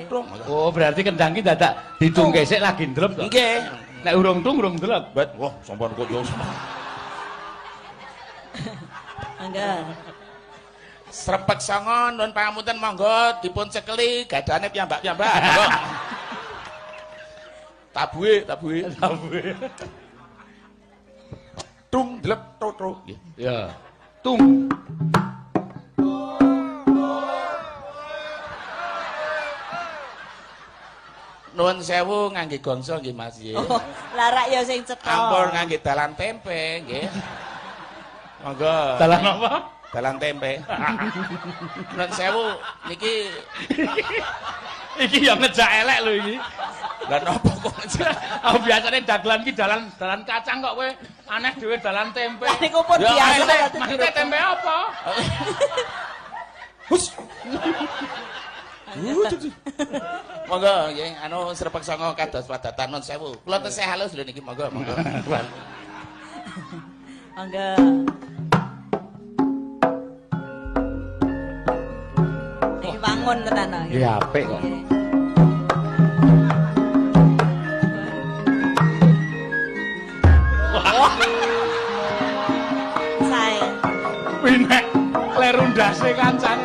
tung. Oh, berarti kendang ki dadak ditungke sik lagi ndlep to. Nggih. Nek urung tung urung ndelep. Bet, wah, sampun kok yo. Mangga. Srepeg sanga nuwun pangapunten monggo dipun cekeli gadane piyambak-piyambak. Monggo. Tabuhe. Tung dlep tro nggih. Ya. Tung. Nuwun sewu ngangge gongso nggih Mas nggih. Oh, larak ya sing cetha. Ampun ngangge dalan tempe nggih. Monggo. Dalan apa? Dalan tempe. Nuwun sewu niki Iki yang ngejak elek lho iki. lah napa kok ngejak? Oh, biasane dagelan ki dalan kacang kok kowe aneh dhewe dalan tempe. Niku pun Ya, biasa aneh. dadi Maksudnya tempe apa? Hus. Monggo nggih anu srepeg sanga kados padatan nuwun sewu. Kula tesih halus lho niki monggo. Mangga. Iki bangun tenan. Iya apik kok. Sae. Kuwi nek kleru ndase kancane